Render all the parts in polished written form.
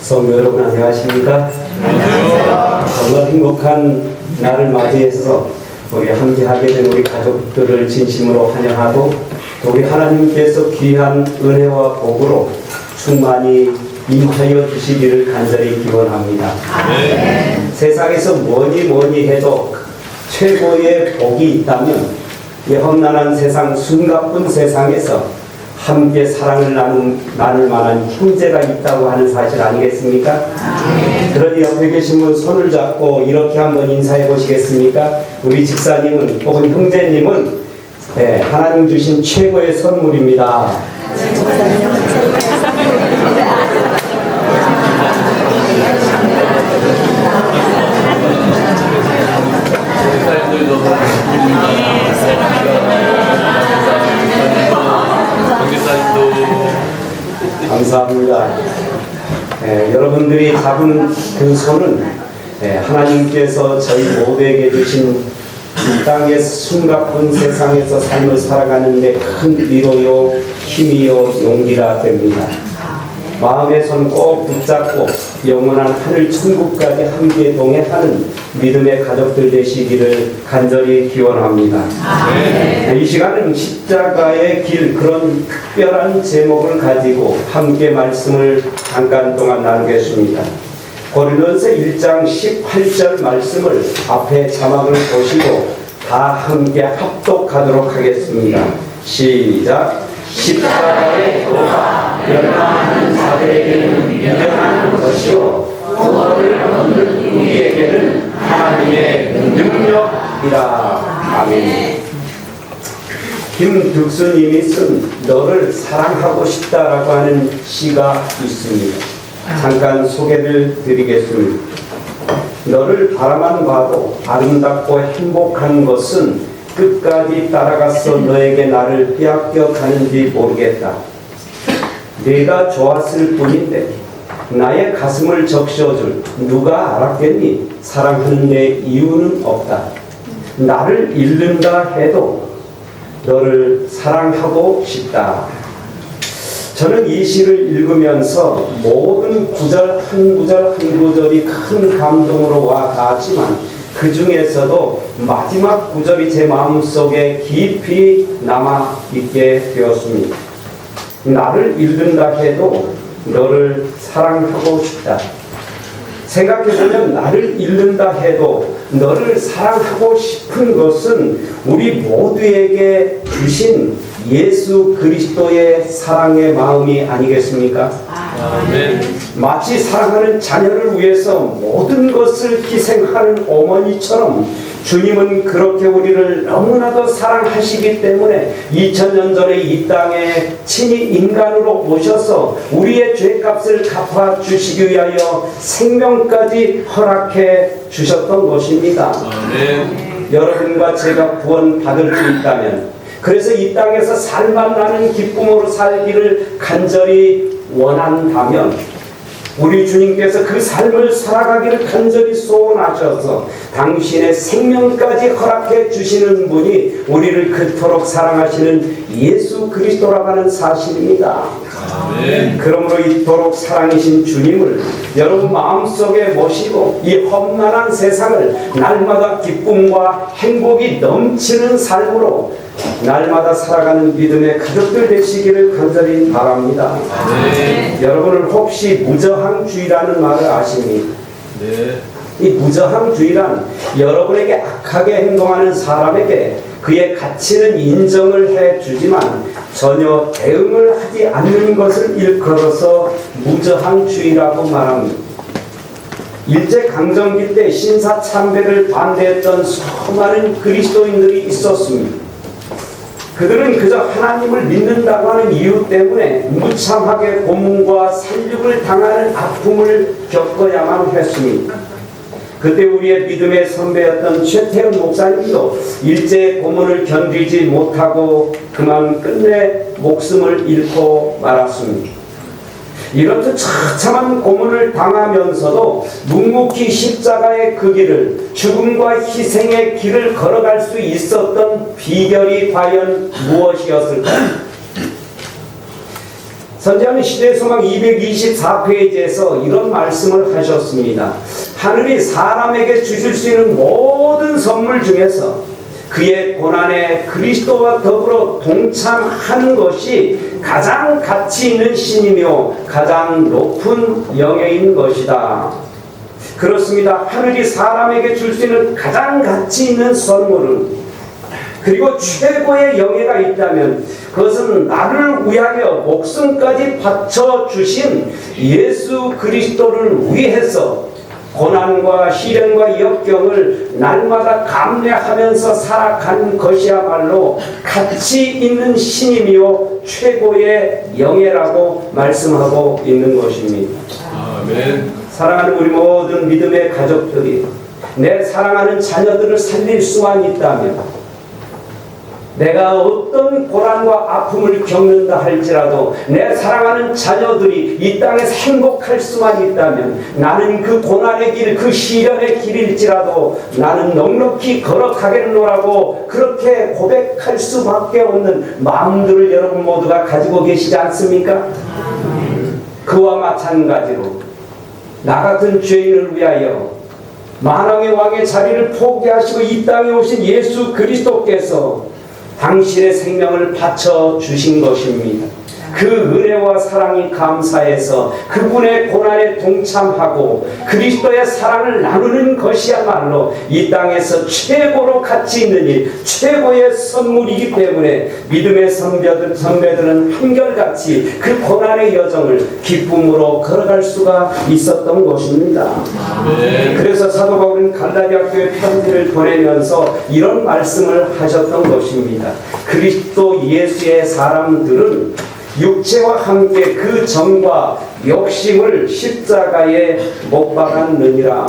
성도 여러분 안녕하십니까? 안녕하세요. 정말 행복한 날을 맞이해서 우리 함께하게 된 우리 가족들을 진심으로 환영하고 또 우리 하나님께서 귀한 은혜와 복으로 충만히 임하여 주시기를 간절히 기원합니다. 세상에서 뭐니 해도 최고의 복이 있다면 이 험난한 세상, 숨가쁜 세상에서 함께 사랑을 나눌 만한 형제가 있다고 하는 사실 아니겠습니까? 그러니 옆에 계신 분 손을 잡고 이렇게 한번 인사해 보시겠습니까? 우리 집사님은 혹은 형제님은 하나님 주신 최고의 선물입니다. 감사합니다. 여러분들이 잡은 그 손은 하나님께서 저희 모두에게 주신 이 땅의 숨가쁜 세상에서 삶을 살아가는 데 큰 위로요, 힘이요, 용기가 됩니다. 마음의 손 꼭 붙잡고 영원한 하늘 천국까지 함께 동행하는 믿음의 가족들 되시기를 간절히 기원합니다. 이 시간은 십자가의 길, 그런 특별한 제목을 가지고 함께 말씀을 잠깐 동안 나누겠습니다. 고린도전서 1장 18절 말씀을 앞에 자막을 보시고 다 함께 합독하도록 하겠습니다. 시작. 십자가의 도가 멸망하는 자들에게는 미련한 것이요 그거를 얻는 우리에게는 하나님의 능력이라. 아멘. 김득수님이 쓴 너를 사랑하고 싶다라고 하는 시가 있습니다. 잠깐 소개를 드리겠습니다. 너를 바라만 봐도 아름답고 행복한 것은 끝까지 따라가서 너에게 나를 빼앗겨 가는지 모르겠다. 내가 좋았을 뿐인데 나의 가슴을 적셔줄 누가 알았겠니? 사랑하는 내 이유는 없다. 나를 잃는다 해도 너를 사랑하고 싶다. 저는 이 시를 읽으면서 모든 구절 한 구절이 큰 감동으로 와 닿았지만 그 중에서도 마지막 구절이 제 마음속에 깊이 남아있게 되었습니다. 나를 잃는다 해도 너를 사랑하고 싶다. 생각해보면 나를 잃는다 해도 너를 사랑하고 싶은 것은 우리 모두에게 주신 예수 그리스도의 사랑의 마음이 아니겠습니까? 아멘. 마치 사랑하는 자녀를 위해서 모든 것을 희생하는 어머니처럼 주님은 그렇게 우리를 너무나도 사랑하시기 때문에 2000년 전에 이 땅에 친히 인간으로 오셔서 우리의 죄값을 갚아주시기 위하여 생명까지 허락해 주셨던 것입니다. 아멘. 여러분과 제가 구원받을 수 있다면, 그래서 이 땅에서 살만 나는 기쁨으로 살기를 간절히 원한다면 우리 주님께서 그 삶을 살아가기를 간절히 소원하셔서 당신의 생명까지 허락해 주시는 분이 우리를 그토록 사랑하시는 예수 그리스도라고 하는 사실입니다. 아멘. 그러므로 이토록 사랑이신 주님을 여러분 마음속에 모시고 이 험난한 세상을 날마다 기쁨과 행복이 넘치는 삶으로 날마다 살아가는 믿음의 가족들 되시기를 간절히 바랍니다. 네. 여러분은 혹시 무저항주의라는 말을 아십니까? 네. 이 무저항주의란 여러분에게 악하게 행동하는 사람에게 그의 가치는 인정을 해주지만 전혀 대응을 하지 않는 것을 일컬어서 무저항주의라고 말합니다. 일제강점기 때 신사참배를 반대했던 수많은 그리스도인들이 있었습니다. 그들은 그저 하나님을 믿는다고 하는 이유 때문에 무참하게 고문과 살육을 당하는 아픔을 겪어야만 했습니다. 그때 우리의 믿음의 선배였던 최태원 목사님도 일제 고문을 견디지 못하고 그만 끝내 목숨을 잃고 말았습니다. 이렇듯 처참한 고문을 당하면서도 묵묵히 십자가의 그 길을, 죽음과 희생의 길을 걸어갈 수 있었던 비결이 과연 무엇이었을까? 선지자는 시대의 소망 224페이지에서 이런 말씀을 하셨습니다. 하늘이 사람에게 주실 수 있는 모든 선물 중에서 그의 고난에 그리스도와 더불어 동참하는 것이 가장 가치 있는 신이며 가장 높은 영예인 것이다. 그렇습니다. 하늘이 사람에게 줄 수 있는 가장 가치 있는 선물은, 그리고 최고의 영예가 있다면 그것은 나를 위하여 목숨까지 바쳐주신 예수 그리스도를 위해서 고난과 시련과 역경을 날마다 감내하면서 살아가는 것이야말로 가치 있는 신이며 최고의 영예라고 말씀하고 있는 것입니다. 아멘. 사랑하는 우리 모든 믿음의 가족들이 내 사랑하는 자녀들을 살릴 수만 있다면, 내가 어떤 고난과 아픔을 겪는다 할지라도 내 사랑하는 자녀들이 이 땅에서 행복할 수만 있다면, 나는 그 고난의 길, 그 시련의 길일지라도 나는 넉넉히 걸어가겠노라고 그렇게 고백할 수밖에 없는 마음들을 여러분 모두가 가지고 계시지 않습니까? 그와 마찬가지로 나 같은 죄인을 위하여 만왕의 왕의 자리를 포기하시고 이 땅에 오신 예수 그리스도께서 당신의 생명을 바쳐 주신 것입니다. 그 은혜와 사랑이 감사해서 그분의 고난에 동참하고 그리스도의 사랑을 나누는 것이야말로 이 땅에서 최고로 가치 있는 일, 최고의 선물이기 때문에 믿음의 선배들은 한결같이 그 고난의 여정을 기쁨으로 걸어갈 수가 있었던 것입니다. 그래서 사도 바울은 갈라디아 교회 편지를 보내면서 이런 말씀을 하셨던 것입니다. 그리스도 예수의 사람들은 육체와 함께 그 정과 욕심을 십자가에 못 박았느니라.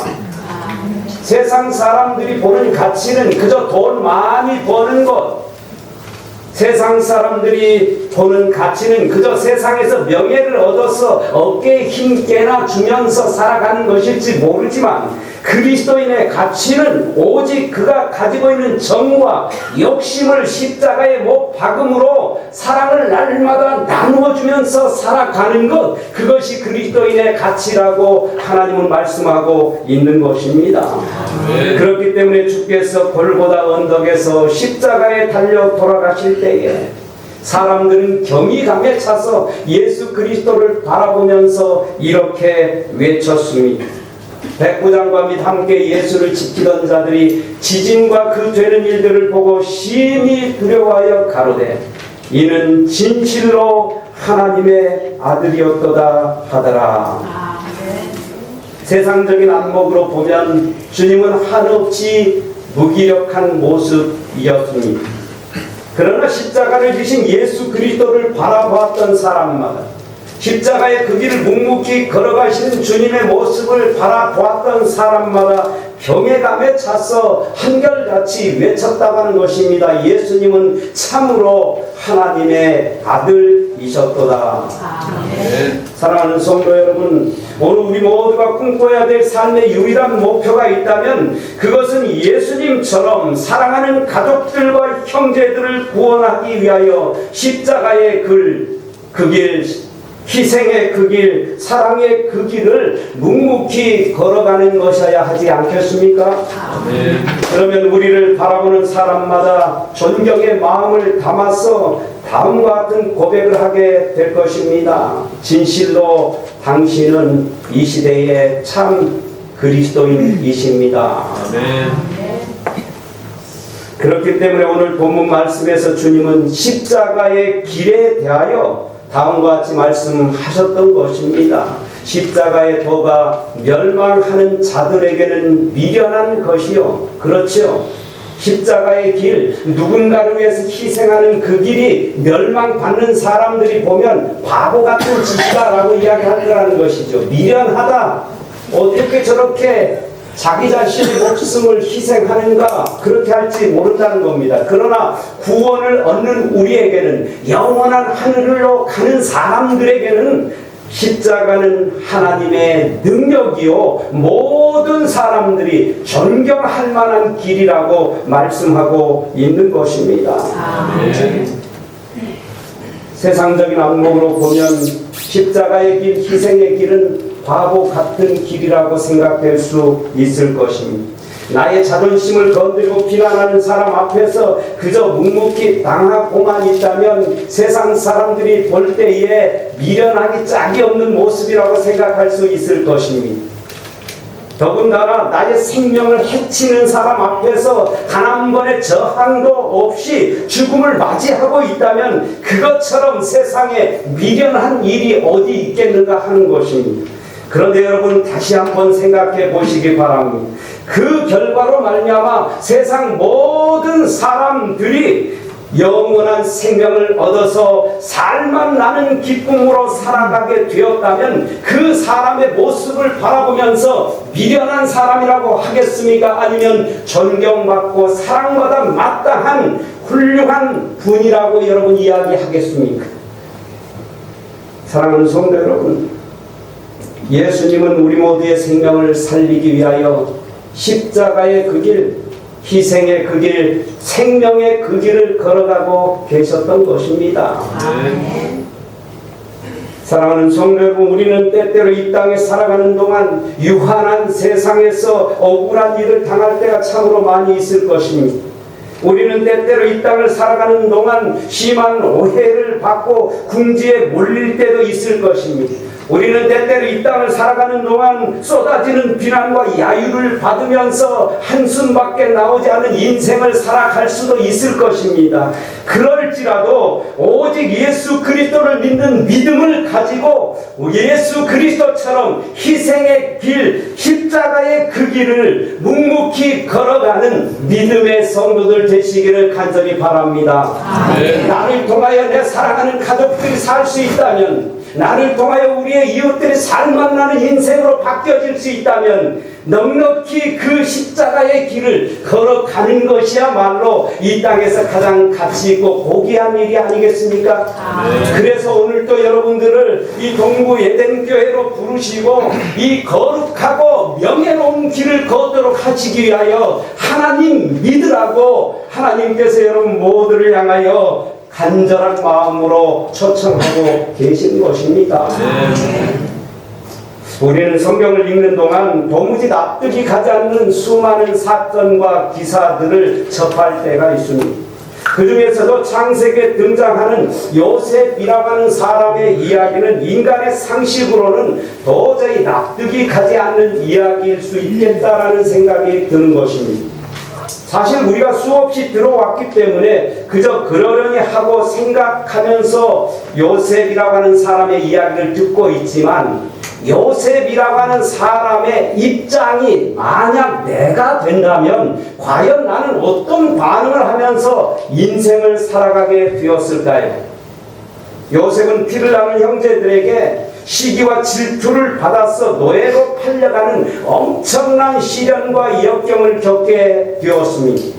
세상 사람들이 보는 가치는 그저 돈 많이 버는 것, 세상 사람들이 보는 가치는 그저 세상에서 명예를 얻어서 어깨에 힘 깨나 주면서 살아가는 것일지 모르지만, 그리스도인의 가치는 오직 그가 가지고 있는 정과 욕심을 십자가에 못 박음으로 사랑을 날마다 나누어 주면서 살아가는 것, 그것이 그리스도인의 가치라고 하나님은 말씀하고 있는 것입니다. 그렇기 때문에 주께서 골고다 언덕에서 십자가에 달려 돌아가실 때에 사람들은 경이감에 차서 예수 그리스도를 바라보면서 이렇게 외쳤습니다. 백부장과 및 함께 예수를 지키던 자들이 지진과 그 되는 일들을 보고 심히 두려워하여 가로되 이는 진실로 하나님의 아들이었도다 하더라. 세상적인 안목으로 보면 주님은 한없이 무기력한 모습이었습니다. 그러나 십자가를 지신 예수 그리스도를 바라보았던 사람마다, 십자가의 그 길을 묵묵히 걸어가시는 주님의 모습을 바라보았던 사람마다 경외감에 차서 한결같이 외쳤다고 하는 것입니다. 예수님은 참으로 하나님의 아들이셨도다. 사랑하는 성도 여러분, 오늘 우리 모두가 꿈꿔야 될 삶의 유일한 목표가 있다면 그것은 예수님처럼 사랑하는 가족들과 형제들을 구원하기 위하여 십자가의 그 길, 희생의 그 길, 사랑의 그 길을 묵묵히 걸어가는 것이어야 하지 않겠습니까? 그러면 우리를 바라보는 사람마다 존경의 마음을 담아서 다음과 같은 고백을 하게 될 것입니다. 진실로 당신은 이 시대의 참 그리스도인이십니다. 그렇기 때문에 오늘 본문 말씀에서 주님은 십자가의 길에 대하여 다음과 같이 말씀하셨던 것입니다. 십자가의 도가 멸망하는 자들에게는 미련한 것이요. 그렇죠. 십자가의 길, 누군가를 위해서 희생하는 그 길이 멸망받는 사람들이 보면 바보 같은 짓이다라고 이야기하더라는 것이죠. 미련하다. 어떻게 저렇게 자기 자신의 목숨을 희생하는가, 그렇게 할지 모른다는 겁니다. 그러나 구원을 얻는 우리에게는, 영원한 하늘로 가는 사람들에게는 십자가는 하나님의 능력이요 모든 사람들이 존경할 만한 길이라고 말씀하고 있는 것입니다. 세상적인 안목으로 보면 십자가의 길, 희생의 길은 바보 같은 길이라고 생각될 수 있을 것입니다. 나의 자존심을 건드리고 비난하는 사람 앞에서 그저 묵묵히 당하고만 있다면 세상 사람들이 볼 때에 미련하기 짝이 없는 모습이라고 생각할 수 있을 것입니다. 더군다나 나의 생명을 해치는 사람 앞에서 단 한 번의 저항도 없이 죽음을 맞이하고 있다면 그것처럼 세상에 미련한 일이 어디 있겠는가 하는 것입니다. 그런데 여러분 다시 한번 생각해 보시기 바랍니다. 그 결과로 말미암아 세상 모든 사람들이 영원한 생명을 얻어서 살만 나는 기쁨으로 살아가게 되었다면 그 사람의 모습을 바라보면서 미련한 사람이라고 하겠습니까? 아니면 존경받고 사랑받아 마땅한 훌륭한 분이라고 여러분 이야기하겠습니까? 사랑하는 성도 여러분, 예수님은 우리 모두의 생명을 살리기 위하여 십자가의 그 길, 희생의 그 길, 생명의 그 길을 걸어가고 계셨던 것입니다. 아멘. 사랑하는 성도 여러분, 우리는 때때로 이 땅에 살아가는 동안 유한한 세상에서 억울한 일을 당할 때가 참으로 많이 있을 것입니다. 우리는 때때로 이 땅을 살아가는 동안 심한 오해를 받고 궁지에 몰릴 때도 있을 것입니다. 우리는 때때로 이 땅을 살아가는 동안 쏟아지는 비난과 야유를 받으면서 한숨밖에 나오지 않은 인생을 살아갈 수도 있을 것입니다. 그럴지라도 오직 예수 그리스도를 믿는 믿음을 가지고 예수 그리스도처럼 희생의 길, 십자가의 그 길을 묵묵히 걸어가는 믿음의 성도들 되시기를 간절히 바랍니다. 아멘. 나를 통하여 내 사랑하는 가족들이 살 수 있다면, 나를 통하여 우리의 이웃들이 살만나는 인생으로 바뀌어질 수 있다면 넉넉히 그 십자가의 길을 걸어가는 것이야말로 이 땅에서 가장 가치 있고 고귀한 일이 아니겠습니까? 그래서 오늘도 여러분들을 이 동부 예덴교회로 부르시고 이 거룩하고 명예로운 길을 걷도록 하시기 위하여 하나님 믿으라고 하나님께서 여러분 모두를 향하여 간절한 마음으로 초청하고 계신 것입니다. 우리는 성경을 읽는 동안 도무지 납득이 가지 않는 수많은 사건과 기사들을 접할 때가 있습니다. 그 중에서도 창세기에 등장하는 요셉이라고 하는 사람의 이야기는 인간의 상식으로는 도저히 납득이 가지 않는 이야기일 수 있겠다라는 생각이 드는 것입니다. 사실 우리가 수없이 들어왔기 때문에 그저 그러려니 하고 생각하면서 요셉이라고 하는 사람의 이야기를 듣고 있지만, 요셉이라고 하는 사람의 입장이 만약 내가 된다면 과연 나는 어떤 반응을 하면서 인생을 살아가게 되었을까요? 요셉은 피를 나는 형제들에게 시기와 질투를 받아서 노예로 팔려가는 엄청난 시련과 역경을 겪게 되었습니다.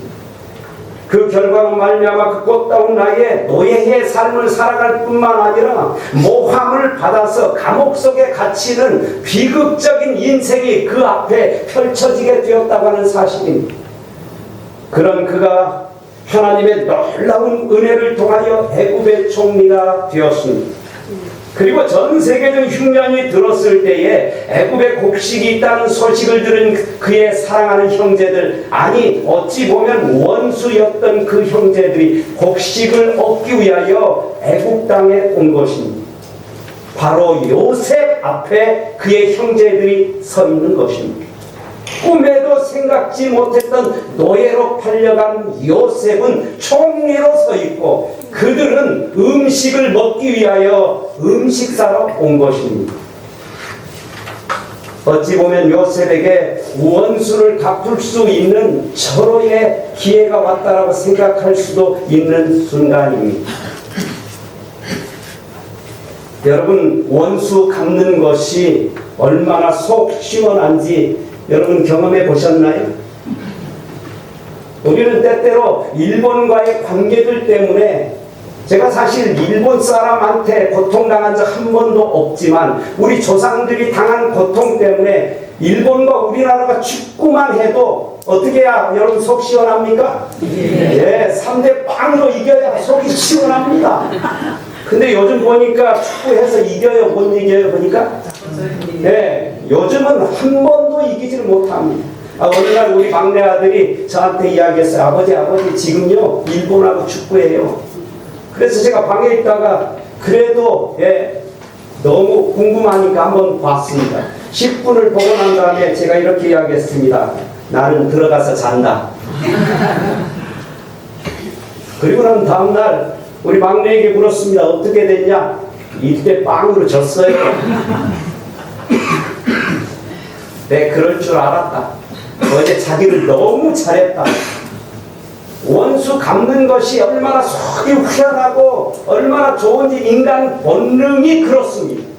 그 결과로 말미암아 그 꽃다운 나이에 노예의 삶을 살아갈 뿐만 아니라 모함을 받아서 감옥 속에 갇히는 비극적인 인생이 그 앞에 펼쳐지게 되었다고 하는 사실입니다. 그런 그가 하나님의 놀라운 은혜를 통하여 애굽의 총리가 되었습니다. 그리고 전 세계적 흉년이 들었을 때에 애굽에 곡식이 있다는 소식을 들은 그의 사랑하는 형제들, 아니 어찌 보면 원수였던 그 형제들이 곡식을 얻기 위하여 애굽 땅에 온 것입니다. 바로 요셉 앞에 그의 형제들이 서 있는 것입니다. 꿈에도 생각지 못했던 노예로 팔려간 요셉은 총리로 서 있고 그들은 음식을 먹기 위하여 음식 사러 온 것입니다. 어찌 보면 요셉에게 원수를 갚을 수 있는 절호의 기회가 왔다라고 생각할 수도 있는 순간입니다. 여러분, 원수 갚는 것이 얼마나 속 시원한지 여러분 경험해 보셨나요? 우리는 때때로 일본과의 관계들 때문에, 제가 사실 일본 사람한테 고통당한 적 한 번도 없지만 우리 조상들이 당한 고통 때문에 일본과 우리나라가 축구만 해도 어떻게 해야 여러분 속 시원합니까? 예, 3대 빵으로 이겨야 속이 시원합니다. 근데 요즘 보니까 축구해서 이겨요, 못 이겨요 보니까? 네, 요즘은 한 번도 이기지를 못합니다. 어느 날 우리 막내 아들이 저한테 이야기했어요. 아버지 지금요 일본하고 축구해요. 그래서 제가 방에 있다가 그래도 너무 궁금하니까 한번 봤습니다. 10분을 보고 난 다음에 제가 이렇게 이야기했습니다. 나는 들어가서 잔다. 그리고 난 다음날 우리 막내에게 물었습니다. 어떻게 됐냐? 1대 0으로 졌어요. 내 그럴 줄 알았다. 어제 자기를 너무 잘했다. 원수 갚는 것이 얼마나 속이 후련하고 얼마나 좋은지 인간 본능이 그렇습니다.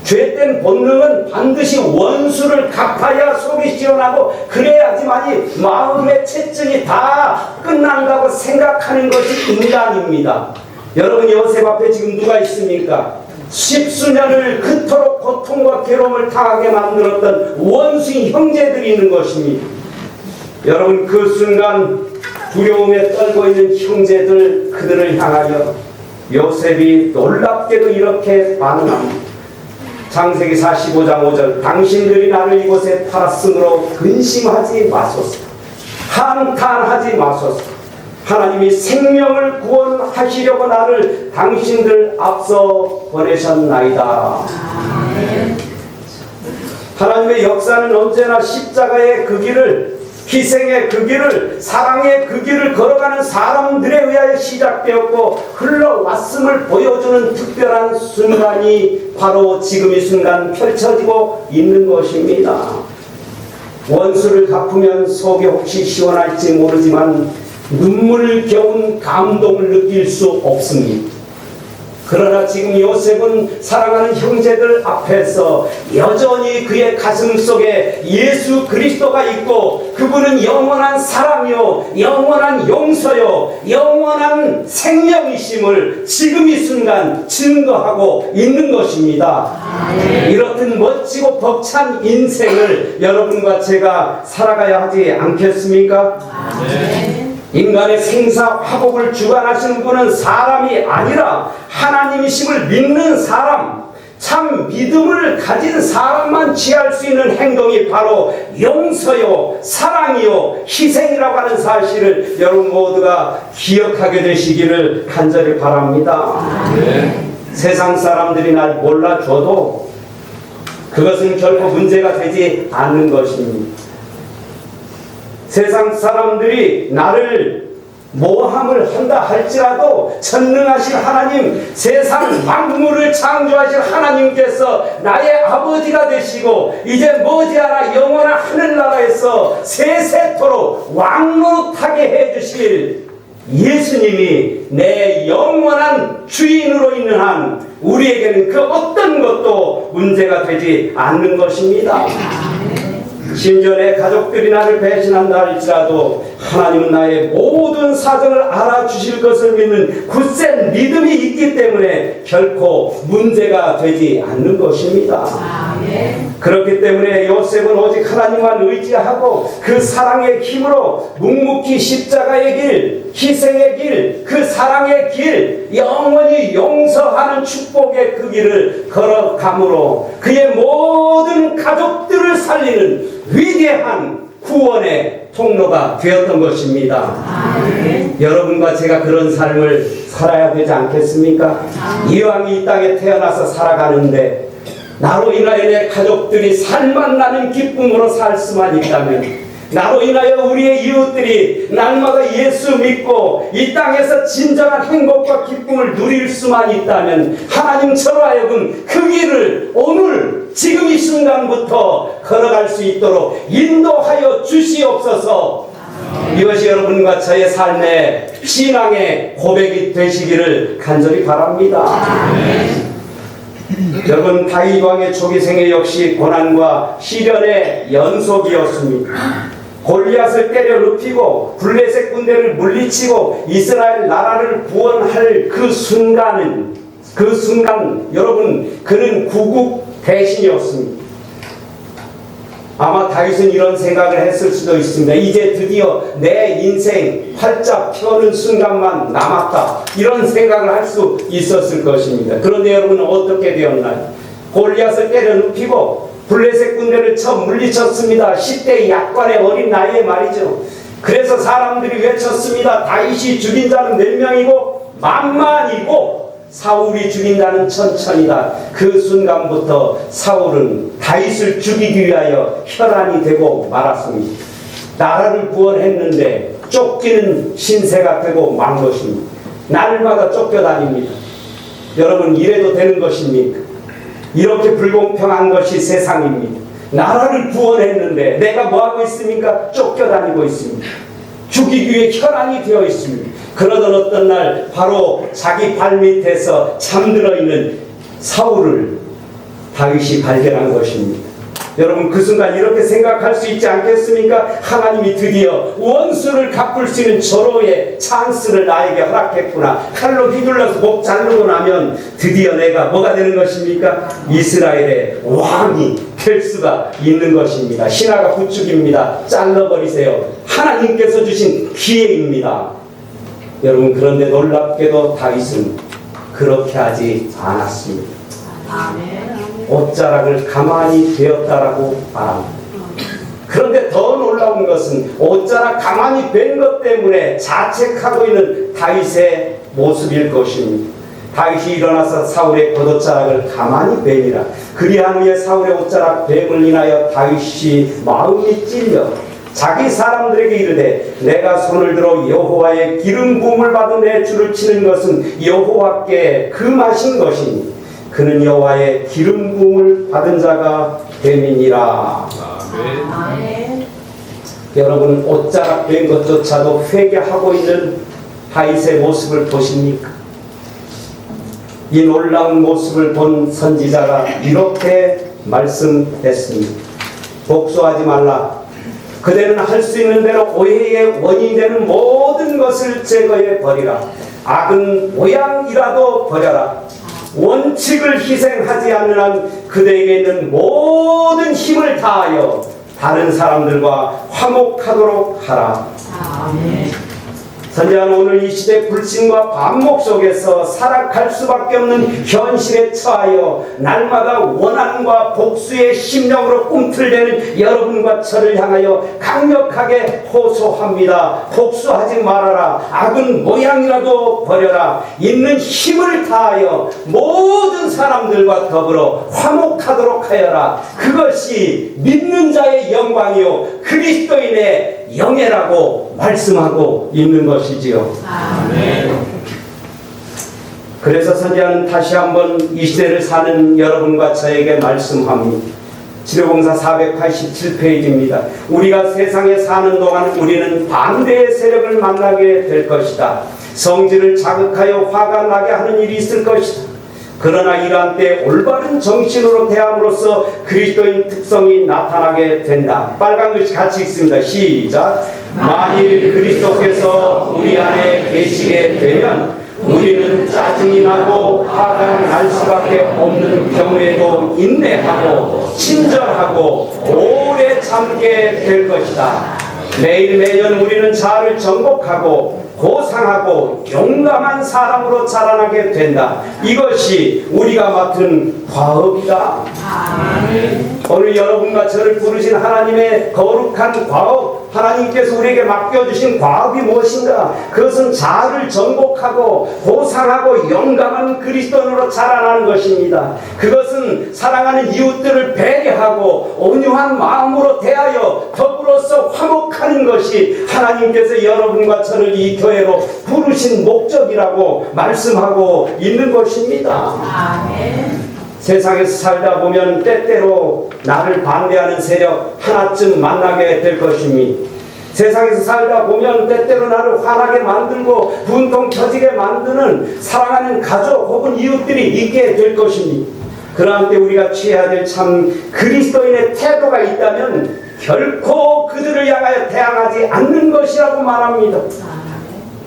죄된 본능은 반드시 원수를 갚아야 속이 시원하고 그래야지만이 마음의 채증이 다 끝난다고 생각하는 것이 인간입니다. 여러분 요셉 앞에 지금 누가 있습니까? 십수년을 그토록 고통과 괴로움을 당하게 만들었던 원수인 형제들이 있는 것입니다. 여러분 그 순간 두려움에 떨고 있는 형제들 그들을 향하여 요셉이 놀랍게도 이렇게 반응합니다. 창세기 45장 5절 당신들이 나를 이곳에 팔았으므로 근심하지 마소서. 한탄하지 마소서. 하나님이 생명을 구원하시려고 나를 당신들 앞서 보내셨나이다. 하나님의 역사는 언제나 십자가의 그 길을, 희생의 그 길을, 사랑의 그 길을 걸어가는 사람들에 의하여 시작되었고 흘러왔음을 보여주는 특별한 순간이 바로 지금 이 순간 펼쳐지고 있는 것입니다. 원수를 갚으면 속이 혹시 시원할지 모르지만 눈물을 겨운 감동을 느낄 수 없습니다. 그러나 지금 요셉은 사랑하는 형제들 앞에서 여전히 그의 가슴 속에 예수 그리스도가 있고 그분은 영원한 사랑이요 영원한 용서요 영원한 생명이심을 지금 이 순간 증거하고 있는 것입니다. 이렇듯 멋지고 벅찬 인생을 여러분과 제가 살아가야 하지 않겠습니까? 인간의 생사화복을 주관하시는 분은 사람이 아니라 하나님이심을 믿는 사람, 참 믿음을 가진 사람만 취할 수 있는 행동이 바로 용서요, 사랑이요, 희생이라고 하는 사실을 여러분 모두가 기억하게 되시기를 간절히 바랍니다. 세상 사람들이 날 몰라줘도 그것은 결코 문제가 되지 않는 것입니다. 세상 사람들이 나를 모함을 한다 할지라도 전능하신 하나님, 세상 만물을 창조하신 하나님께서 나의 아버지가 되시고 이제 머지않아 영원한 하늘나라에서 세세토록 왕노릇하게 해주실 예수님이 내 영원한 주인으로 있는 한 우리에게는 그 어떤 것도 문제가 되지 않는 것입니다. 심지어 내 가족들이 나를 배신한다 할지라도 하나님은 나의 모든 사정을 알아주실 것을 믿는 굳센 믿음이 있기 때문에 결코 문제가 되지 않는 것입니다. 그렇기 때문에 요셉은 오직 하나님만 의지하고 그 사랑의 힘으로 묵묵히 십자가의 길, 희생의 길, 그 사랑의 길, 영원히 용서하는 축복의 그 길을 걸어감으로 그의 모든 가족들을 살리는 위대한 구원의 통로가 되었던 것입니다. 여러분과 제가 그런 삶을 살아야 되지 않겠습니까? 이왕 이 땅에 태어나서 살아가는데 나로 인하여 내 가족들이 살만 나는 기쁨으로 살 수만 있다면, 나로 인하여 우리의 이웃들이 날마다 예수 믿고 이 땅에서 진정한 행복과 기쁨을 누릴 수만 있다면 하나님 저로 하여금 그 길을 오늘 지금 이 순간부터 걸어갈 수 있도록 인도하여 주시옵소서. 이것이 여러분과 저의 삶의 신앙의 고백이 되시기를 간절히 바랍니다. 여러분 다윗 왕의 초기 생애 역시 고난과 시련의 연속이었습니다. 골리앗을 때려 눕히고 블레셋 군대를 물리치고 이스라엘 나라를 구원할 그 순간 여러분 그는 구국 대신이었습니다. 아마 다윗은 이런 생각을 했을 수도 있습니다. 이제 드디어 내 인생 활짝 펴는 순간만 남았다, 이런 생각을 할 수 있었을 것입니다. 그런데 여러분은 어떻게 되었나요? 골리앗을 때려 눕히고 블레셋 군대를 쳐 물리쳤습니다. 10대 약관의 어린 나이에 말이죠. 그래서 사람들이 외쳤습니다. 다윗이 죽인 자는 몇 명이고 만만이고 사울이 죽인 자는 천천이다. 그 순간부터 사울은 다윗을 죽이기 위하여 혈안이 되고 말았습니다. 나라를 구원했는데 쫓기는 신세가 되고 만 것입니다. 날마다 쫓겨다닙니다. 여러분, 이래도 되는 것입니까? 이렇게 불공평한 것이 세상입니다. 나라를 구원했는데 내가 뭐하고 있습니까? 쫓겨다니고 있습니다. 죽이기 위해 혈안이 되어 있습니다. 그러던 어떤 날 바로 자기 발밑에서 잠들어 있는 사울을 다윗이 발견한 것입니다. 여러분, 그 순간 이렇게 생각할 수 있지 않겠습니까? 하나님이 드디어 원수를 갚을 수 있는 절호의 찬스를 나에게 허락했구나. 칼로 휘둘러서 목 자르고 나면 드디어 내가 뭐가 되는 것입니까? 이스라엘의 왕이 될 수가 있는 것입니다. 신하가 부축입니다. 잘라버리세요. 하나님께서 주신 기회입니다. 여러분, 그런데 놀랍게도 다윗은 그렇게 하지 않았습니다. 옷자락을 가만히 베었다라고 말합니다. 그런데 더 놀라운 것은 옷자락 가만히 벤 것 때문에 자책하고 있는 다윗의 모습일 것입니다. 다윗이 일어나서 사울의 겉옷자락을 가만히 베니라. 그리한 후에 사울의 옷자락 뱀을 인하여 다윗이 마음이 찔려 자기 사람들에게 이르되 내가 손을 들어 여호와의 기름 부음을 받은 내 줄을 치는 것은 여호와께 금하신 것이니 그는 여호와의 기름 부음을 받은 자가 됨이니라. 아멘. 여러분, 옷자락 된 것조차도 회개하고 있는 다윗의 모습을 보십니까? 이 놀라운 모습을 본 선지자가 이렇게 말씀했습니다. 복수하지 말라. 그대는 할 수 있는 대로 오해의 원인이 되는 모든 것을 제거해 버리라. 악은 모양이라도 버려라. 원칙을 희생하지 않는 한 그대에게 있는 모든 힘을 다하여 다른 사람들과 화목하도록 하라. 아멘. 선지자는 오늘 이 시대 불신과 반목 속에서 살아갈 수밖에 없는 현실에 처하여 날마다 원한과 복수의 심령으로 꿈틀대는 여러분과 저를 향하여 강력하게 호소합니다. 복수하지 말아라. 악은 모양이라도 버려라. 있는 힘을 다하여 모든 사람들과 더불어 화목하도록 하여라. 그것이 믿는 자의 영광이요 그리스도인의 영예라고 말씀하고 있는 것이지요. 아멘. 그래서 선지자는 다시 한번 이 시대를 사는 여러분과 저에게 말씀합니다. 치료봉사 487페이지입니다. 우리가 세상에 사는 동안 우리는 반대의 세력을 만나게 될 것이다. 성질을 자극하여 화가 나게 하는 일이 있을 것이다. 그러나 이러한 때 올바른 정신으로 대함으로써 그리스도인 특성이 나타나게 된다. 빨간 글씨 같이 읽습니다. 시작. 만일 그리스도께서 우리 안에 계시게 되면 우리는 짜증이 나고 화가 날 수밖에 없는 경우에도 인내하고 친절하고 오래 참게 될 것이다. 매일 매년 우리는 자아를 정복하고 고상하고 용감한 사람으로 자라나게 된다. 이것이 우리가 맡은 과업이다. 오늘 여러분과 저를 부르신 하나님의 거룩한 과업, 하나님께서 우리에게 맡겨주신 과업이 무엇인가? 그것은 자아를 정복하고 고상하고 용감한 그리스도인으로 자라나는 것입니다. 그것은 사랑하는 이웃들을 배려하고 온유한 마음으로 대하여 더불어서 화목하는 것이 하나님께서 여러분과 저를 이 교회로 부르신 목적이라고 말씀하고 있는 것입니다. 아멘. 세상에서 살다 보면 때때로 나를 반대하는 세력 하나쯤 만나게 될 것입니다. 세상에서 살다 보면 때때로 나를 화나게 만들고 분통 터지게 만드는 사랑하는 가족 혹은 이웃들이 있게 될 것입니다. 그러한 때 우리가 취해야 될 참 그리스도인의 태도가 있다면 결코 그들을 향하여 대항하지 않는 것이라고 말합니다.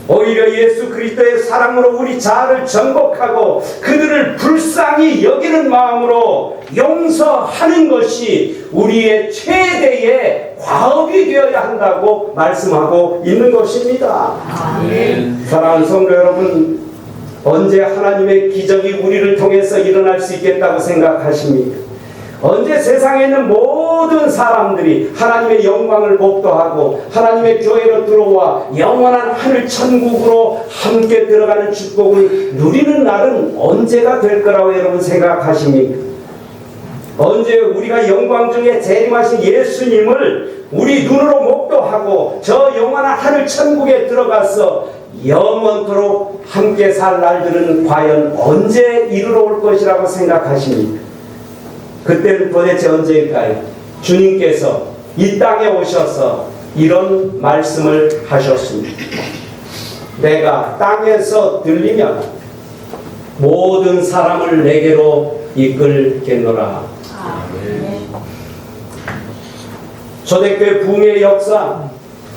오히려 예수 그리스도의 사랑으로 우리 자아를 정복하고 그들을 불쌍히 여기는 마음으로 용서하는 것이 우리의 최대의 과업이 되어야 한다고 말씀하고 있는 것입니다. 사랑하는 성도 여러분, 언제 하나님의 기적이 우리를 통해서 일어날 수 있겠다고 생각하십니까? 언제 세상에 있는 모든 사람들이 하나님의 영광을 목도하고 하나님의 교회로 들어와 영원한 하늘 천국으로 함께 들어가는 축복을 누리는 날은 언제가 될 거라고 여러분 생각하십니까? 언제 우리가 영광 중에 재림하신 예수님을 우리 눈으로 목도하고 저 영원한 하늘 천국에 들어가서 영원토록 함께 살 날들은 과연 언제 이르러 올 것이라고 생각하십니까? 그때는 도대체 언제일까요? 주님께서 이 땅에 오셔서 이런 말씀을 하셨습니다. 내가 땅에서 들리면 모든 사람을 내게로 이끌겠노라. 초대교회 부흥의 역사,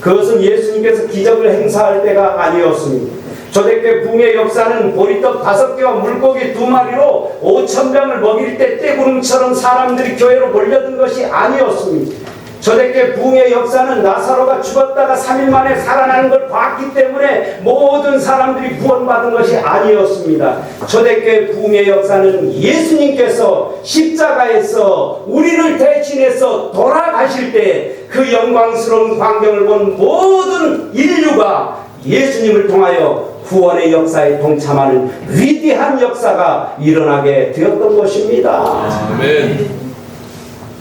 그것은 예수님께서 기적을 행사할 때가 아니었습니다. 초대교회 부흥의 역사는 보리떡 5개와 물고기 2마리로 5,000명을 먹일 때 떼구름처럼 사람들이 교회로 몰려든 것이 아니었습니다. 초대교회 부흥의 역사는 나사로가 죽었다가 3일 만에 살아나는 걸 봤기 때문에 모든 사람들이 구원받은 것이 아니었습니다. 초대교회 부흥의 역사는 예수님께서 십자가에서 우리를 대신해서 돌아가실 때 그 영광스러운 광경을 본 모든 인류가 예수님을 통하여 구원의 역사에 동참하는 위대한 역사가 일어나게 되었던 것입니다. 아멘.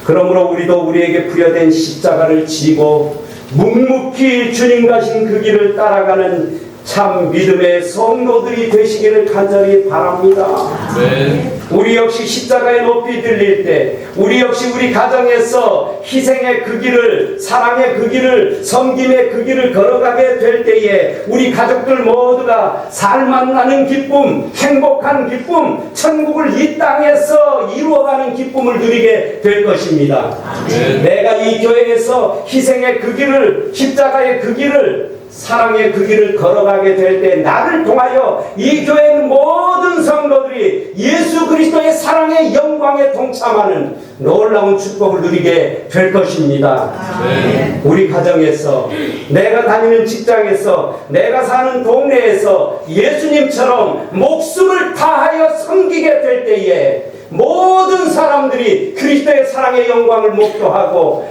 그러므로 우리도 우리에게 부여된 십자가를 지고 묵묵히 주님 가신 그 길을 따라가는 참 믿음의 성도들이 되시기를 간절히 바랍니다. 아멘. 우리 역시 십자가의 높이 들릴 때, 우리 역시 우리 가정에서 희생의 그 길을, 사랑의 그 길을, 섬김의 그 길을 걸어가게 될 때에 우리 가족들 모두가 살만 나는 기쁨, 행복한 기쁨, 천국을 이 땅에서 이루어가는 기쁨을 누리게 될 것입니다. 아멘. 내가 이 교회에서 희생의 그 길을, 십자가의 그 길을, 사랑의 그 길을 걸어가게 될 때 나를 통하여 이 교회 있는 모든 성도들이 예수 그리스도의 사랑의 영광에 동참하는 놀라운 축복을 누리게 될 것입니다. 아멘. 우리 가정에서, 내가 다니는 직장에서, 내가 사는 동네에서 예수님처럼 목숨을 다하여 섬기게 될 때에 모든 사람들이 그리스도의 사랑의 영광을 목도하고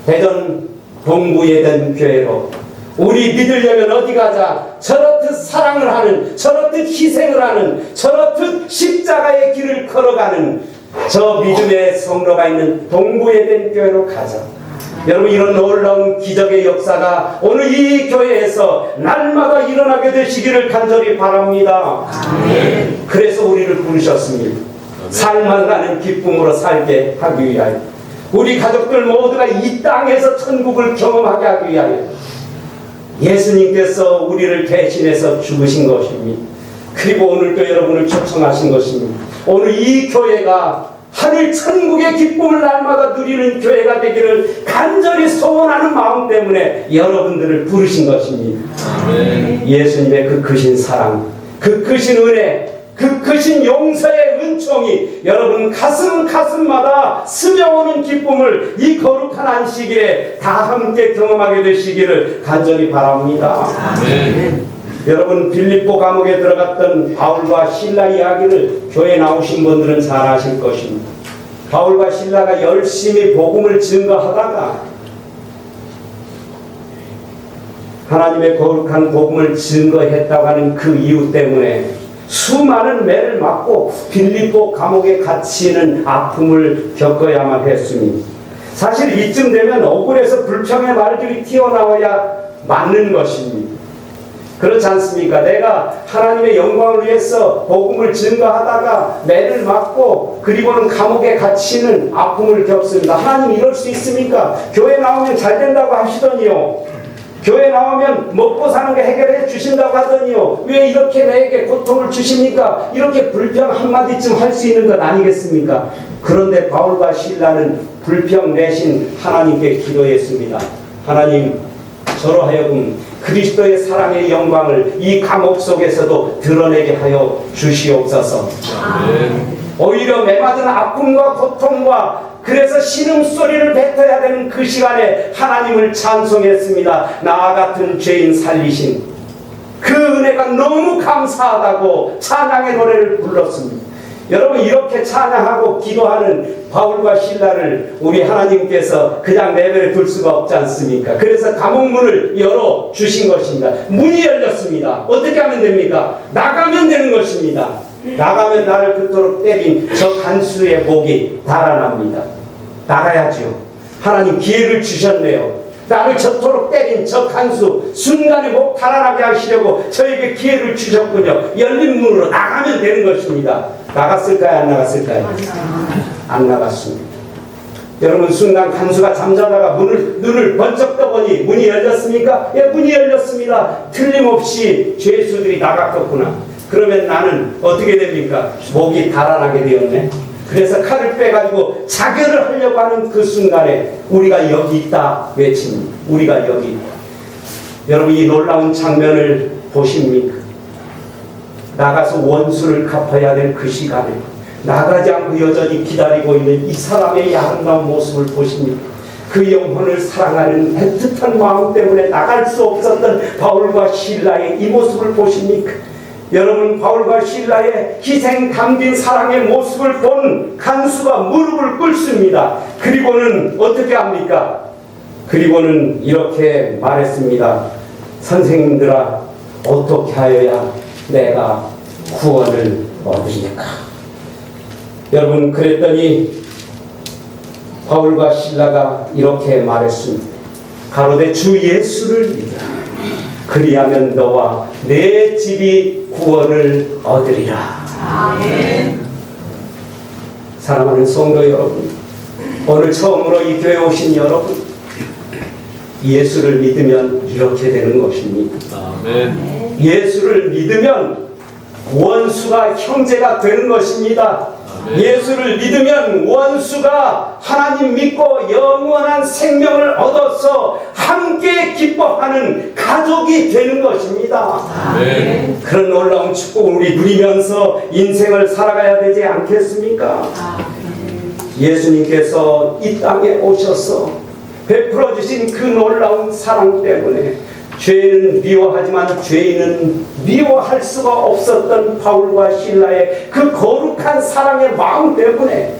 대전 동부예전 교회로 우리 믿으려면 어디 가자? 저렇듯 사랑을 하는, 저렇듯 희생을 하는, 저렇듯 십자가의 길을 걸어가는 저 믿음의 성도가 있는 동부예전 교회로 가자. 여러분, 이런 놀라운 기적의 역사가 오늘 이 교회에서 날마다 일어나게 되시기를 간절히 바랍니다. 아멘. 그래서 우리를 부르셨습니다. 살만 나는 기쁨으로 살게 하기 위하여, 우리 가족들 모두가 이 땅에서 천국을 경험하게 하기 위하여 예수님께서 우리를 대신해서 죽으신 것입니다. 그리고 오늘도 여러분을 초청하신 것입니다. 오늘 이 교회가 하늘 천국의 기쁨을 날마다 누리는 교회가 되기를 간절히 소원하는 마음 때문에 여러분들을 부르신 것입니다. 아멘. 예수님의 그 크신 사랑, 그 크신 은혜, 그 크신 용서의 은총이 여러분 가슴마다 스며오는 기쁨을 이 거룩한 안식일에 다 함께 경험하게 되시기를 간절히 바랍니다. 아멘. 여러분, 빌립보 감옥에 들어갔던 바울과 실라 이야기를 교회에 나오신 분들은 잘 아실 것입니다. 바울과 실라가 열심히 복음을 증거하다가 하나님의 거룩한 복음을 증거했다고 하는 그 이유 때문에 수많은 매를 맞고 빌립보 감옥에 갇히는 아픔을 겪어야만 했습니다. 사실 이쯤 되면 억울해서 불평의 말들이 튀어나와야 맞는 것입니다. 그렇지 않습니까? 내가 하나님의 영광을 위해서 복음을 증거하다가 매를 맞고 그리고는 감옥에 갇히는 아픔을 겪습니다. 하나님 이럴 수 있습니까? 교회 나오면 잘 된다고 하시더니요, 교회 나오면 먹고 사는 거 해결해 주신다고 하더니요, 왜 이렇게 내게 고통을 주십니까? 이렇게 불평 한마디쯤 할 수 있는 것 아니겠습니까? 그런데 바울과 실라는 불평 내신 하나님께 기도했습니다. 하나님, 저로 하여금 그리스도의 사랑의 영광을 이 감옥 속에서도 드러내게 하여 주시옵소서. 오히려 매맞은 아픔과 고통과 그래서 신음소리를 뱉어야 되는 그 시간에 하나님을 찬송했습니다. 나와 같은 죄인 살리신 그 은혜가 너무 감사하다고 찬양의 노래를 불렀습니다. 여러분, 이렇게 찬양하고 기도하는 바울과 실라를 우리 하나님께서 그냥 내버려 둘 수가 없지 않습니까? 그래서 감옥문을 열어 주신 것입니다. 문이 열렸습니다. 어떻게 하면 됩니까? 나가면 되는 것입니다. 나가면 나를 그토록 때린 저 간수의 목이 달아납니다. 나가야죠. 하나님 기회를 주셨네요. 나를 저토록 때린 저 간수 순간에 목 달아나게 하시려고 저에게 기회를 주셨군요. 열린 문으로 나가면 되는 것입니다. 나갔을까요? 안 나갔을까요? 안 나갔습니다. 여러분, 순간 간수가 잠자다가 눈을 번쩍 떠보니 문이 열렸습니까? 예, 문이 열렸습니다. 틀림없이 죄수들이 나갔겠구나. 그러면 나는 어떻게 됩니까? 목이 달아나게 되었네. 그래서 칼을 빼가지고 자결을 하려고 하는 그 순간에 우리가 여기 있다 외칩니다. 우리가 여기 있다. 여러분, 이 놀라운 장면을 보십니까? 나가서 원수를 갚아야 될 그 시간에 나가지 않고 여전히 기다리고 있는 이 사람의 아름다운 모습을 보십니까? 그 영혼을 사랑하는 애틋한 마음 때문에 나갈 수 없었던 바울과 실라의 이 모습을 보십니까? 여러분, 바울과 실라의 희생 담긴 사랑의 모습을 본 간수가 무릎을 꿇습니다. 그리고는 어떻게 합니까? 그리고는 이렇게 말했습니다. 선생님들아, 어떻게 하여야 내가 구원을 얻으리까? 여러분, 그랬더니 바울과 실라가 이렇게 말했습니다. 가로되 주 예수를 믿으라. 그리하면 너와 내 집이 구원을 얻으리라. 아멘. 사랑하는 성도 여러분, 오늘 처음으로 이 교회에 오신 여러분, 예수를 믿으면 이렇게 되는 것입니다. 아멘. 예수를 믿으면 원수가 형제가 되는 것입니다. 아멘. 예수를 믿으면 원수가 하나님 믿고 영원한 생명을 얻어서 함께 기뻐하는 가족이 되는 것입니다. 아멘. 그런 놀라운 축복을 우리 누리면서 인생을 살아가야 되지 않겠습니까? 아멘. 예수님께서 이 땅에 오셔서 베풀어 주신 그 놀라운 사랑 때문에 죄는 미워하지만 죄인은 미워할 수가 없었던 바울과 실라의 그 거룩한 사랑의 마음 때문에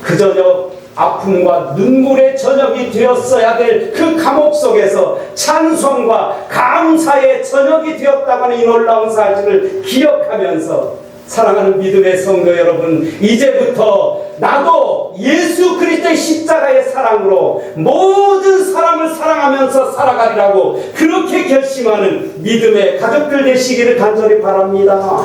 그 저녁 아픔과 눈물의 저녁이 되었어야 될 그 감옥 속에서 찬송과 감사의 저녁이 되었다고 하는 이 놀라운 사실을 기억하면서 사랑하는 믿음의 성도 여러분, 이제부터 나도 예수 그리스도의 십자가의 사랑으로 모든 사람을 사랑하면서 살아가리라고 그렇게 결심하는 믿음의 가족들 되시기를 간절히 바랍니다.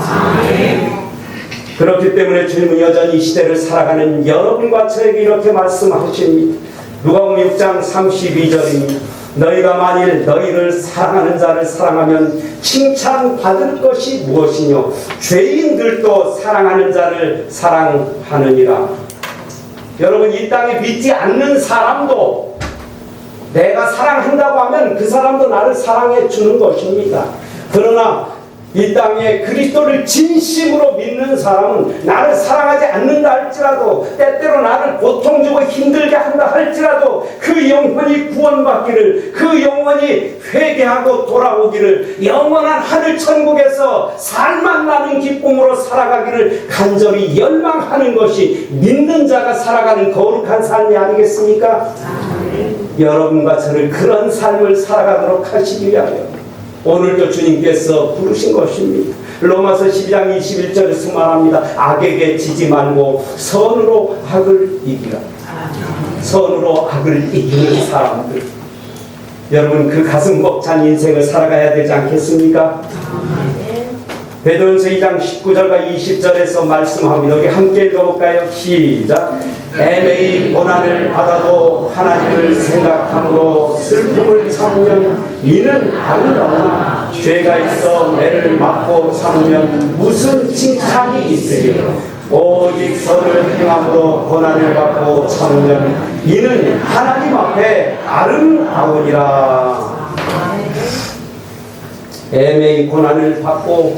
그렇기 때문에 주님은 여전히 이 시대를 살아가는 여러분과 저에게 이렇게 말씀하십니다. 누가복음 6장 32절입니다. 너희가 만일 너희를 사랑하는 자를 사랑하면 칭찬받을 것이 무엇이뇨? 죄인들도 사랑하는 자를 사랑하느니라. 여러분, 이 땅에 믿지 않는 사람도 내가 사랑한다고 하면 그 사람도 나를 사랑해 주는 것입니다. 그러나 이 땅에 그리스도를 진심으로 믿는 사람은 나를 사랑하지 않는다 할지라도, 때때로 나를 고통 주고 힘들게 한다 할지라도 그 영혼이 구원받기를, 그 영혼이 회개하고 돌아오기를, 영원한 하늘 천국에서 살만 나는 기쁨으로 살아가기를 간절히 열망하는 것이 믿는 자가 살아가는 거룩한 삶이 아니겠습니까? 여러분과 저를 그런 삶을 살아가도록 하시기 위하여 오늘도 주님께서 부르신 것입니다. 로마서 12장 21절에서 말합니다. 악에게 지지 말고 선으로 악을 이기라. 선으로 악을 이기는 사람들, 여러분, 그 가슴 벅찬 인생을 살아가야 되지 않겠습니까? 베드로전서 2장 19절과 20절에서 말씀합니다. 여기 함께 읽어볼까요? 시작. 애매히 고난을 받아도 하나님을 생각함으로 슬픔을 참으면 이는 아름다우나 죄가 있어 매를 맞고 참으면 무슨 칭찬이 있으리요? 오직 선을 행함으로 고난을 받고 참으면 이는 하나님 앞에 아름다우니라. 애매히 고난을 받고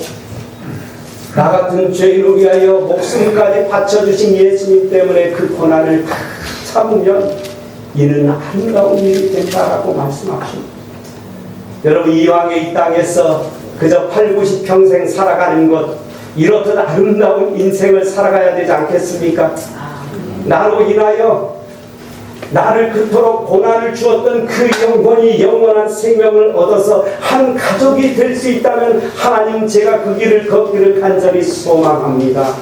나 같은 죄인을 위하여 목숨까지 바쳐주신 예수님 때문에 그 고난을 다 참으면 이는 아름다운 일이 된다라고 말씀하십니다. 여러분, 이왕에 이 땅에서 그저 8, 90평생 살아가는 것, 이렇듯 아름다운 인생을 살아가야 되지 않겠습니까? 나로 인하여 나를 그토록 고난을 주었던 그 영혼이 영원한 생명을 얻어서 한 가족이 될 수 있다면 하나님, 제가 그 길을 걷기를 간절히 소망합니다.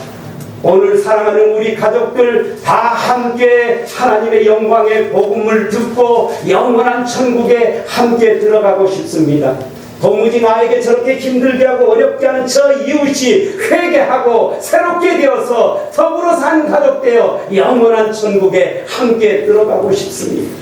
오늘 사랑하는 우리 가족들 다 함께 하나님의 영광의 복음을 듣고 영원한 천국에 함께 들어가고 싶습니다. 도무지 나에게 저렇게 힘들게 하고 어렵게 하는 저 이웃이 회개하고 새롭게 되어서 더불어 산 가족 되어 영원한 천국에 함께 들어가고 싶습니다.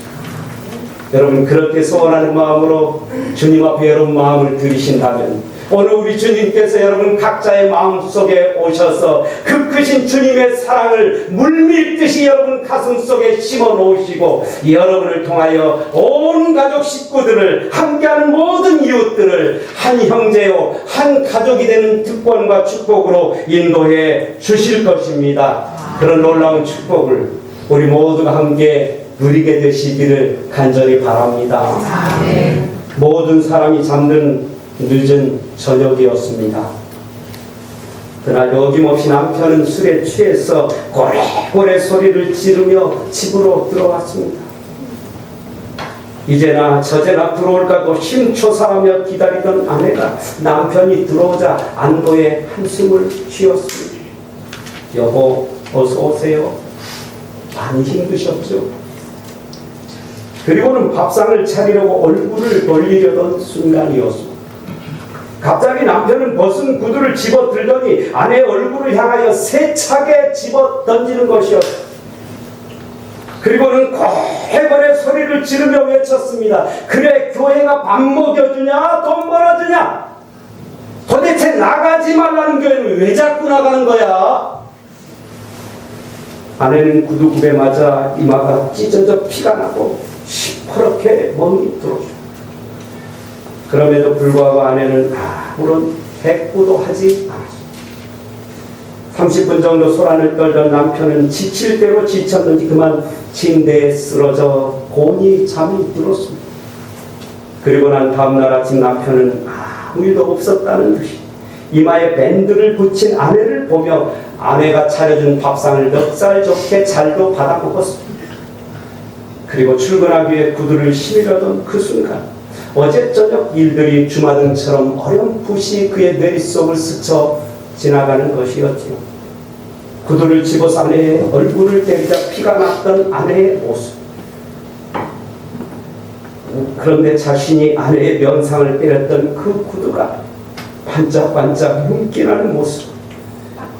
여러분, 그렇게 소원하는 마음으로 주님 앞에 여러분 마음을 들이신다면 오늘 우리 주님께서 여러분 각자의 마음속에 오셔서 그 크신 주님의 사랑을 물밀듯이 여러분 가슴속에 심어 놓으시고 여러분을 통하여 온 가족 식구들을, 함께하는 모든 이웃들을 한 형제요 한 가족이 되는 특권과 축복으로 인도해 주실 것입니다. 그런 놀라운 축복을 우리 모두가 함께 누리게 되시기를 간절히 바랍니다. 모든 사람이 잠든 늦은 저녁이었습니다. 그날 어김없이 남편은 술에 취해서 고래고래 소리를 지르며 집으로 들어왔습니다. 이제나 저제나 들어올까고 심초사하며 기다리던 아내가 남편이 들어오자 안도의 한숨을 쉬었습니다. 여보, 어서 오세요. 많이 힘드셨죠? 그리고는 밥상을 차리려고 얼굴을 돌리려던 순간이었습니다. 갑자기 남편은 벗은 구두를 집어 들더니 아내의 얼굴을 향하여 세차게 집어 던지는 것이었습니다. 그리고는 고래고래 소리를 지르며 외쳤습니다. 그래, 교회가 밥 먹여주냐 돈 벌어주냐? 도대체 나가지 말라는 교회는 왜 자꾸 나가는 거야? 아내는 구두굽에 맞아 이마가 찢어져 피가 나고 시퍼렇게 멍이 들어오죠. 그럼에도 불구하고 아내는 아무런 대꾸도 하지 않았습니다. 30분 정도 소란을 떨던 남편은 지칠 대로 지쳤는지 그만 침대에 쓰러져 곤히 잠이 들었습니다. 그리고 난 다음날 아침 남편은 아무 일도 없었다는 듯이 이마에 밴드를 붙인 아내를 보며 아내가 차려준 밥상을 넉살 좋게 잘도 받아 먹었습니다. 그리고 출근하기 위해 구두를 신으려던 그 순간 어제 저녁 일들이 주마등처럼 어렴풋이 그의 머릿속을 스쳐 지나가는 것이었지요. 구두를 집어서 아내의 얼굴을 때리자 피가 났던 아내의 모습. 그런데 자신이 아내의 면상을 때렸던 그 구두가 반짝반짝 윤기나는 모습,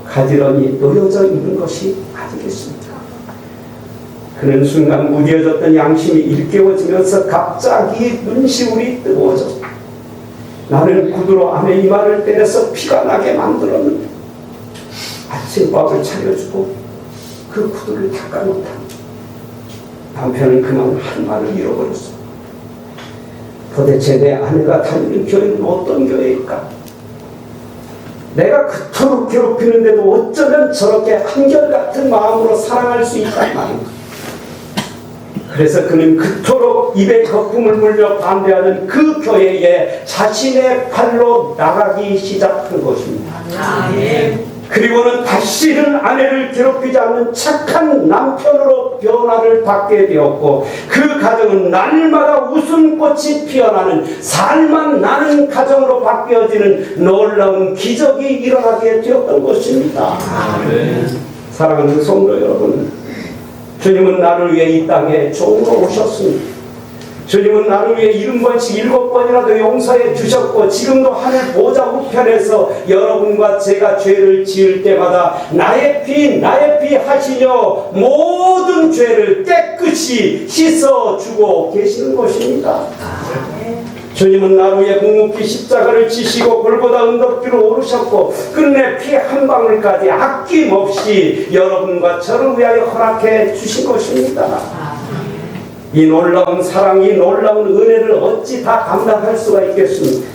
가지런히 놓여져 있는 것이 아니겠습니까? 그는 순간 무뎌졌던 양심이 일깨워지면서 갑자기 눈시울이 뜨거워졌다. 나는 구두로 아내 이마를 때려서 피가 나게 만들었는데 아침밥을 차려주고 그 구두를 닦아놓다. 남편은 그만 한 말을 잃어버렸습니다. 도대체 내 아내가 다니는 교회는 어떤 교회일까? 내가 그토록 괴롭히는데도 어쩌면 저렇게 한결같은 마음으로 사랑할 수 있단 말인가? 그래서 그는 그토록 입에 거품을 물려 반대하는 그 교회에 자신의 발로 나가기 시작한 것입니다. 그리고는 다시는 아내를 괴롭히지 않는 착한 남편으로 변화를 받게 되었고 그 가정은 날마다 웃음꽃이 피어나는 살만 나는 가정으로 바뀌어지는 놀라운 기적이 일어나게 되었던 것입니다. 사랑하는 성도 여러분, 주님은 나를 위해 이 땅에 종으로 오셨습니다. 주님은 나를 위해 70번씩 7번이라도 용서해 주셨고 지금도 하늘 보좌 우편에서 여러분과 제가 죄를 지을 때마다 나의 피 하시며 모든 죄를 깨끗이 씻어주고 계시는 것입니다. 주님은 나를 위해 묵묵히 십자가를 지시고 골고다 언덕길을 오르셨고 끝내 피 한 방울까지 아낌없이 여러분과 저를 위하여 허락해 주신 것입니다. 이 놀라운 사랑, 이 놀라운 은혜를 어찌 다 감당할 수가 있겠습니까?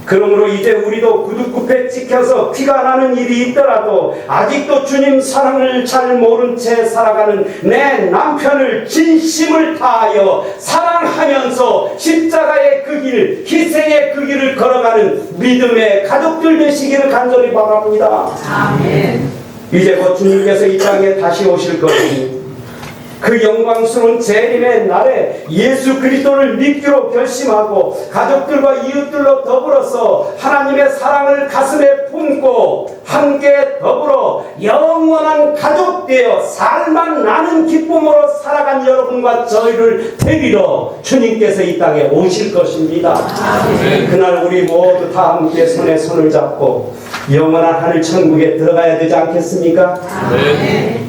그러므로 이제 우리도 구두굽에 찍혀서 피가 나는 일이 있더라도 아직도 주님 사랑을 잘 모른 채 살아가는 내 남편을 진심을 다하여 사랑하면서 십자가의 그 길, 희생의 그 길을 걸어가는 믿음의 가족들 되시기를 간절히 바랍니다. 아멘. 이제 곧 주님께서 이 땅에 다시 오실 것이니 그 영광스러운 재림의 날에 예수 그리스도를 믿기로 결심하고 가족들과 이웃들로 더불어서 하나님의 사랑을 가슴에 품고 함께 더불어 영원한 가족 되어 살만 나는 기쁨으로 살아간 여러분과 저희를 데리러 주님께서 이 땅에 오실 것입니다. 그날 우리 모두 다 함께 손에 손을 잡고 영원한 하늘 천국에 들어가야 되지 않겠습니까?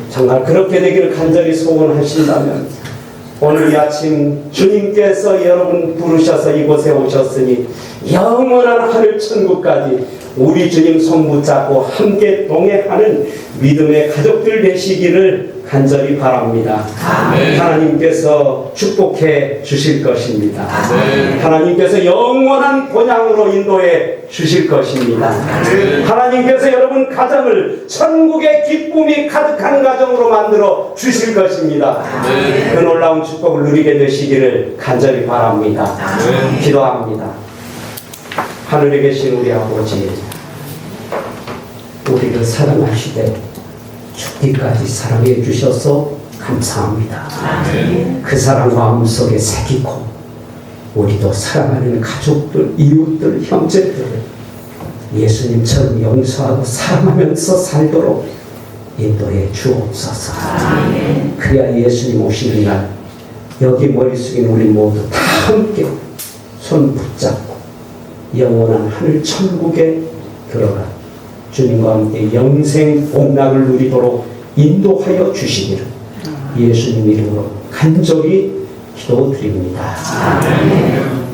정말 그렇게 되기를 간절히 소원하신다면 오늘 이 아침 주님께서 여러분 부르셔서 이곳에 오셨으니 영원한 하늘 천국까지 우리 주님 손 붙잡고 함께 동행하는 믿음의 가족들 되시기를 간절히 바랍니다. 아멘. 하나님께서 축복해 주실 것입니다. 아멘. 하나님께서 영원한 본향으로 인도해 주실 것입니다. 아멘. 하나님께서 여러분 가정을 천국의 기쁨이 가득한 가정으로 만들어 주실 것입니다. 아멘. 그 놀라운 축복을 누리게 되시기를 간절히 바랍니다. 아멘. 기도합니다. 하늘에 계신 우리 아버지, 우리를 사랑하시되 죽기까지 사랑해 주셔서 감사합니다. 아멘. 그 사랑 마음속에 새기고 우리도 사랑하는 가족들, 이웃들, 형제들을 예수님처럼 용서하고 사랑하면서 살도록 인도해 주옵소서. 아멘. 그래야 예수님 오시는 날 여기 머리 숙인 우리 모두 다 함께 손 붙잡고 영원한 하늘 천국에 들어가 주님과 함께 영생 복락을 누리도록 인도하여 주시기를 예수님 이름으로 간절히 기도드립니다. 아멘.